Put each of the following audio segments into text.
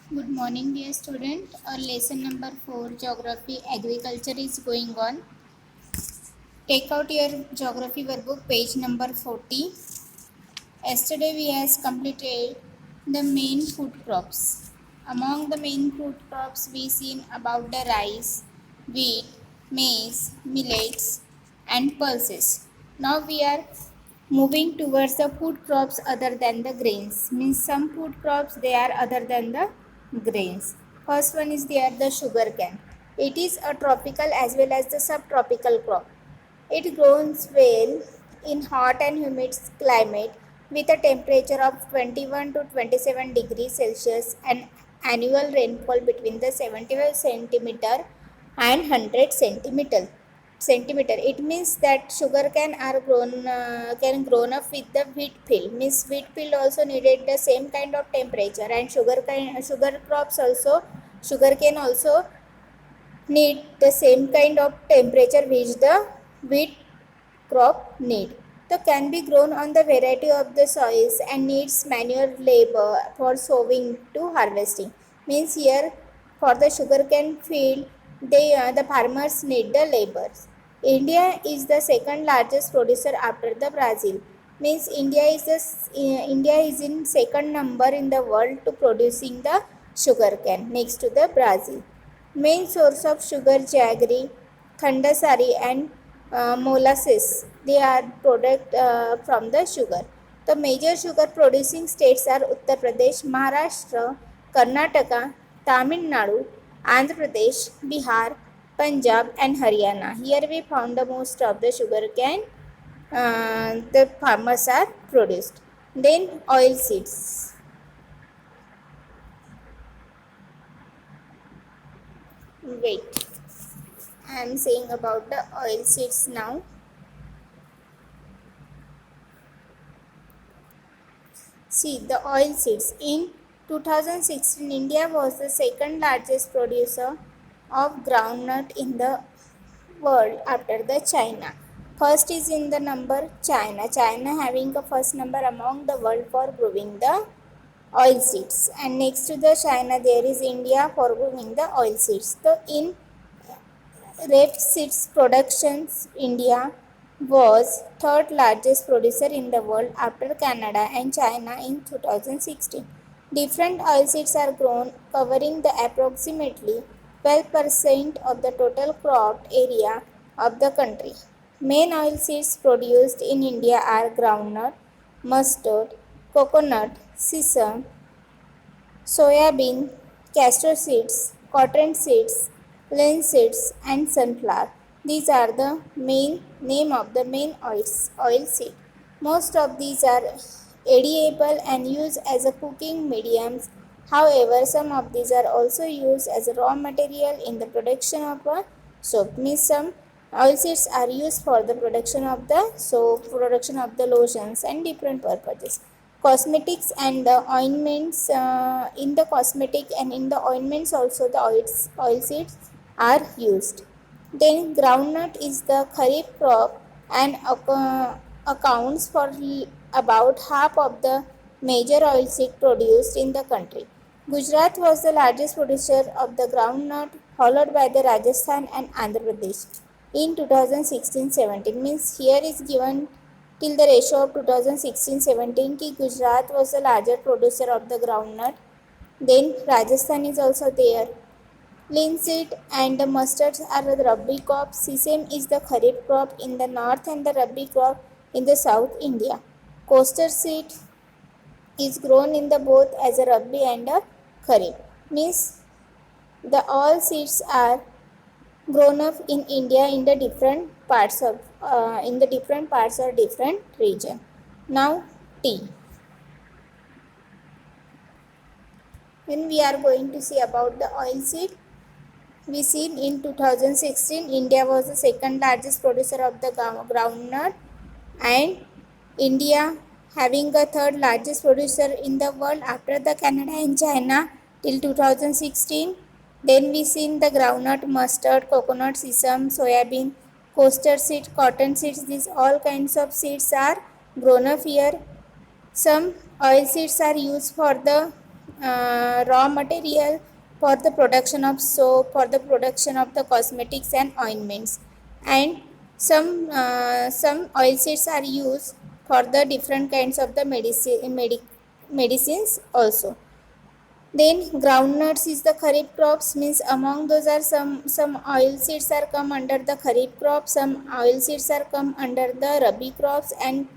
Good morning, dear student. Our lesson number 4, Geography Agriculture is going on. Take out your geography workbook, page number 40. Yesterday we has completed the main food crops. Among the main food crops we seen about the rice, wheat, maize, millets and pulses. Now we are moving towards the food crops other than the grains. Means some food crops they are other than the grains. First one is there the sugar cane. It is a tropical as well as the subtropical crop. It grows well in hot and humid climate with a temperature of 21 to 27 degrees Celsius and annual rainfall between the 75 centimeter and 100 centimeter. It means that sugar can grown up with the wheat field. Means wheat field also needed the same kind of temperature, and sugar crops also sugar cane also need the same kind of temperature which the wheat crop need. The can be grown on the variety of the soils and needs manual labor for sowing to harvesting. Means here for the sugarcane field, the farmers need the labors. India is the second largest producer after the Brazil. Means India is in second number in the world to producing the sugarcane next to the Brazil. Main source of sugar jaggery, khandasari and molasses. They are product from the sugar. The major sugar producing states are Uttar Pradesh, Maharashtra, Karnataka, Tamil Nadu, Andhra Pradesh, Bihar, Punjab and Haryana. Here we found the most of the sugar cane the farmers are produced. Then oil seeds. Wait, I am saying about the oil seeds now. See the oil seeds. In 2016, India was the second largest producer of groundnut in the world after the China. First is in the number China. China having a first number among the world for growing the oil seeds. And next to the China there is India for growing the oil seeds. So in rapeseeds productions, India was third largest producer in the world after Canada and China in 2016. Different oilseeds are grown covering the approximately 12% of the total cropped area of the country. Main oilseeds produced in India are groundnut, mustard, coconut, sesame, soybean, castor seeds, cotton seeds, linseeds and sunflower. These are the main name of the main oil seed. Most of these are edible and used as a cooking mediums. However, some of these are also used as a raw material in the production of a soap. Means some oilseeds are used for the production of the soap, production of the lotions and different purposes. Cosmetics and the ointments, in the cosmetic and in the ointments also the oil seeds are used. Then groundnut is the kharif crop and accounts for about half of the major oilseed produced in the country. Gujarat was the largest producer of the groundnut, followed by the Rajasthan and Andhra Pradesh in 2016-17. Means here is given till the ratio of 2016-17 ki Gujarat was the largest producer of the groundnut. Then Rajasthan is also there. Linseed and the mustards are the Rabi crop. Sesame is the Kharif crop in the north and the Rabi crop in the south India. Coaster seed is grown in the both as a Rabi and a Kharif. Means the all seeds are grown up in India in the different parts of or different region. Now tea. When we are going to see about the oil seed, we seen in 2016 India was the second largest producer of the groundnut and India having a third largest producer in the world after the Canada and China till 2016. Then we seen the groundnut, mustard, coconut, sesame, soybean, coaster seed, cotton seeds. These all kinds of seeds are grown up here. Some oil seeds are used for the raw material for the production of soap, for the production of the cosmetics and ointments, and some oil seeds are used for the different kinds of the medicines also. Then groundnuts is the kharif crops, means among those are some oil seeds are come under the kharif crop, some oil seeds are come under the rabi crops, and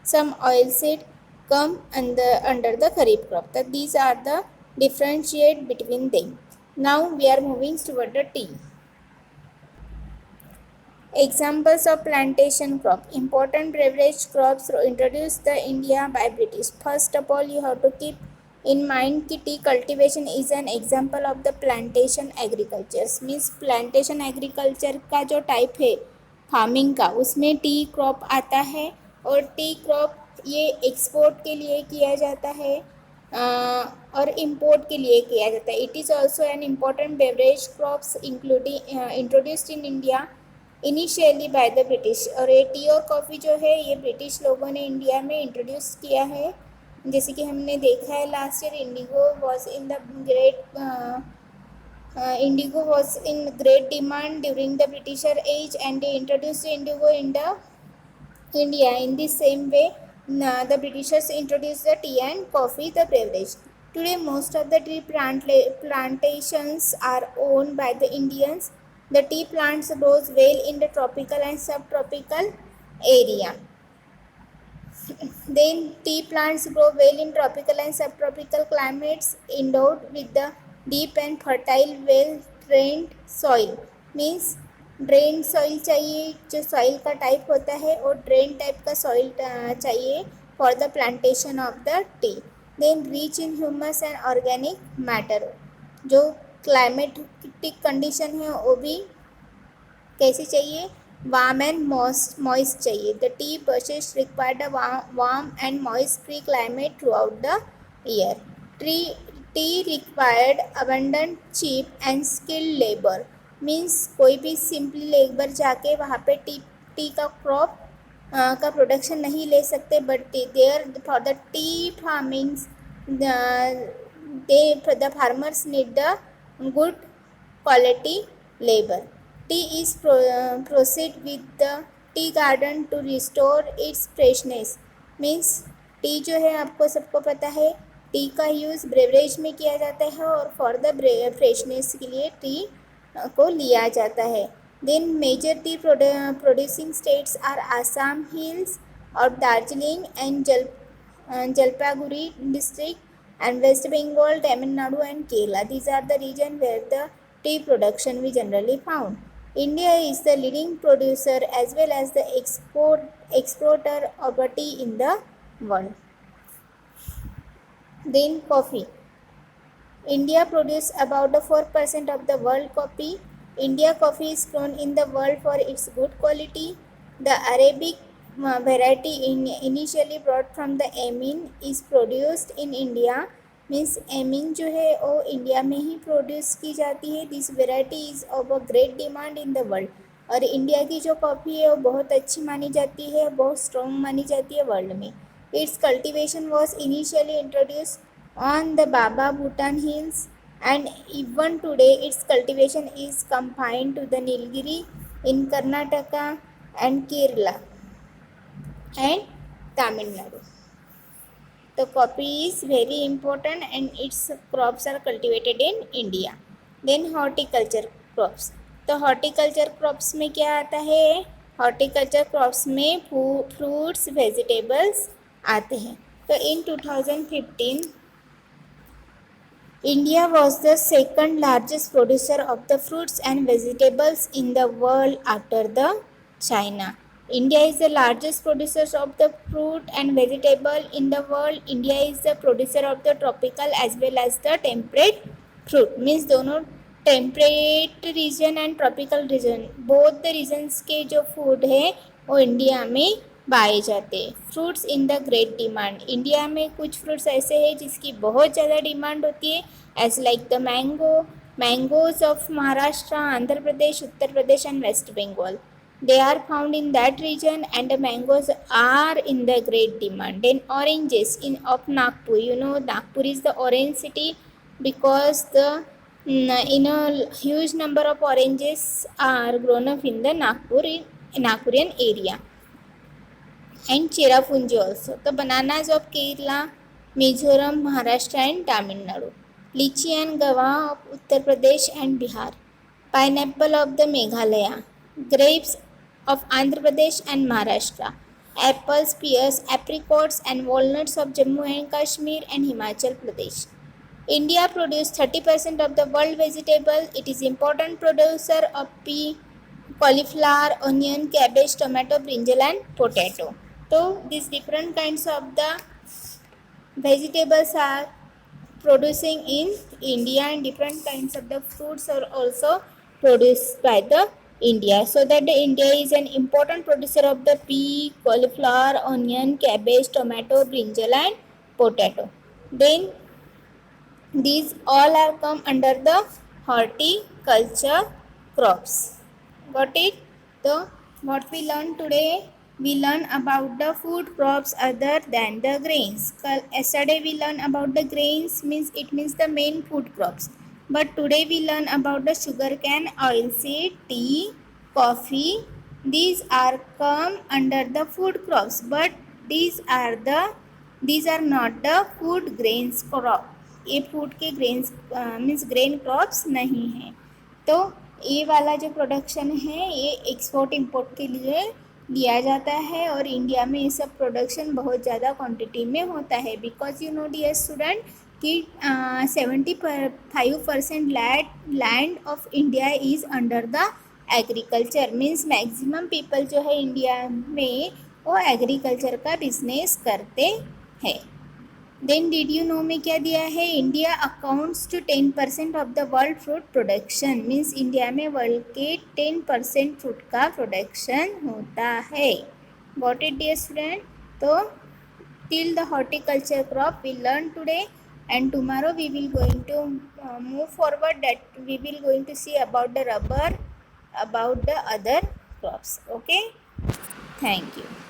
some oil seed come under the kharif crop. That these are the differentiate between them. Now we are moving toward the tea. Examples of plantation crop. Important beverage crops introduced the India by British. First of all, you have to keep in mind कि tea cultivation is an example of the plantation agriculture. Means plantation agriculture का जो type है farming का, उसमें T crop आता है, और T crop ये एक्सपोर्ट के लिए किया जाता है और इम्पोर्ट के लिए किया जाता है. It is also an important beverage crops including introduced in India initially by the British. और ये टी और कॉफ़ी जो है ये ब्रिटिश लोगों ने इंडिया में इंट्रोड्यूस किया है. जैसे कि हमने देखा है last year indigo was in the great demand during the Britisher age, and they introduce indigo in the India. In the same way, the Britishers introduced the tea and coffee, the beverage. Today, most of the tea plantations are owned by the Indians. The tea plants grows well in the tropical and subtropical area. Then tea plants grow well in tropical and subtropical climates endowed with the deep and fertile, well-drained soil. Means drain soil चाहिए, जो soil का type होता है, और drain type का soil चाहिए for the plantation of the tea. Then rich in humus and organic matter. जो climatic condition है वो भी कैसी चाहिए, वार्म एंड मॉइस्ट चाहिए. The tea bushes required a warm and moist free climate throughout the year. Tea required abundant cheap and skilled labour. Means कोई भी simply labour जाके वहाँ पे टी का क्रॉप का प्रोडक्शन नहीं ले सकते, but there for the tea farmings the farmers need the good quality labour. Tea is proceed with the tea garden to restore its freshness. Means tea जो है आपको सबको पता है टी का यूज़ ब्रेवरेज में किया जाता है, और फॉर द फ्रेशनेस के लिए टी को लिया जाता है. Then major tea producing states are Assam hills और Darjeeling and Jalpaiguri district and waste Bengal, Tamil Nadu and Kerala. These are the region where the tea production we generally found. India is the leading producer as well as the exporter of tea in the world. Then coffee. India produces about 4% of the world coffee. India coffee is grown in the world for its good quality. The Arabic variety initially brought from the Yemen is produced in India. Means एमिन जो है वो India में ही produce की जाती है. This variety is of a great demand in the world. और India की जो कॉफ़ी है वो बहुत अच्छी मानी जाती है, बहुत स्ट्रॉन्ग मानी जाती है वर्ल्ड में. It's cultivation was initially introduce on the Baba Bhutan hills, and even today its cultivation is confined to the Nilgiri in Karnataka and Kerala and Tamil Nadu. The coffee is very important and its crops are cultivated in India. Then horticulture crops. तो horticulture crops में क्या आता है, horticulture crops में fruits, vegetables आते हैं. तो in 2015 India was the second largest producer of the fruits and vegetables in the world after the China. India is the largest producer of the fruit and vegetable in the world. India is the producer of the tropical as well as the temperate fruit. Means दोनों temperate region and tropical region, both the regions के जो food है वो India में पाए जाते हैं. Fruits in the great demand. India में कुछ फ्रूट्स ऐसे हैं जिसकी बहुत ज़्यादा डिमांड होती है, as like the mangoes of Maharashtra, Andhra Pradesh, Uttar Pradesh and waste Bengal. They are found in that region, and the mangoes are in the great demand. Then oranges in of Nagpur. You know Nagpur is the orange city because the in a huge number of oranges are grown up in the Nagpurian area, and Cherrapunji also. The bananas of Kerala, Mizoram, Maharashtra and Tamil Nadu. Lychee and Guava of Uttar Pradesh and Bihar. Pineapple of the Meghalaya. Grapes of Andhra Pradesh and Maharashtra. Apples, pears, apricots and walnuts of Jammu and Kashmir and Himachal Pradesh. India produces 30% of the world vegetable. It is important producer of pea, cauliflower, onion, cabbage, tomato, brinjal and potato. So these different kinds of the vegetables are producing in India, and different kinds of the fruits are also produced by the India. So that the India is an important producer of the pea, cauliflower, onion, cabbage, tomato, brinjal and potato. Then these all are come under the horticulture crops. Got it? So what we learned today, we learn about the food crops other than the grains. Yesterday we learned about the grains, means it means the main food crops. But today we learn about the sugarcane, oilseed, tea, coffee. These are come under the food crops, but these are not the food grains crop. ये food के grains means grain crops नहीं हैं. तो ये वाला जो production है ये एक्सपोर्ट इंपोर्ट के लिए लिया जाता है, और इंडिया में ये सब प्रोडक्शन बहुत ज़्यादा क्वांटिटी में होता है. Because you know dear student कि 75% land of India is under the agriculture. Means maximum people जो है इंडिया में वो एग्रीकल्चर का बिजनेस करते हैं. देन डिड यू नो में क्या दिया है, India accounts to 10% of the world fruit production. Means India में वर्ल्ड के 10% फ्रूट का प्रोडक्शन होता है. Got it dear student? तो till the horticulture crop we learn today, and tomorrow we will going to move forward, that we will going to see about the rubber, about the other crops. Okay, thank you.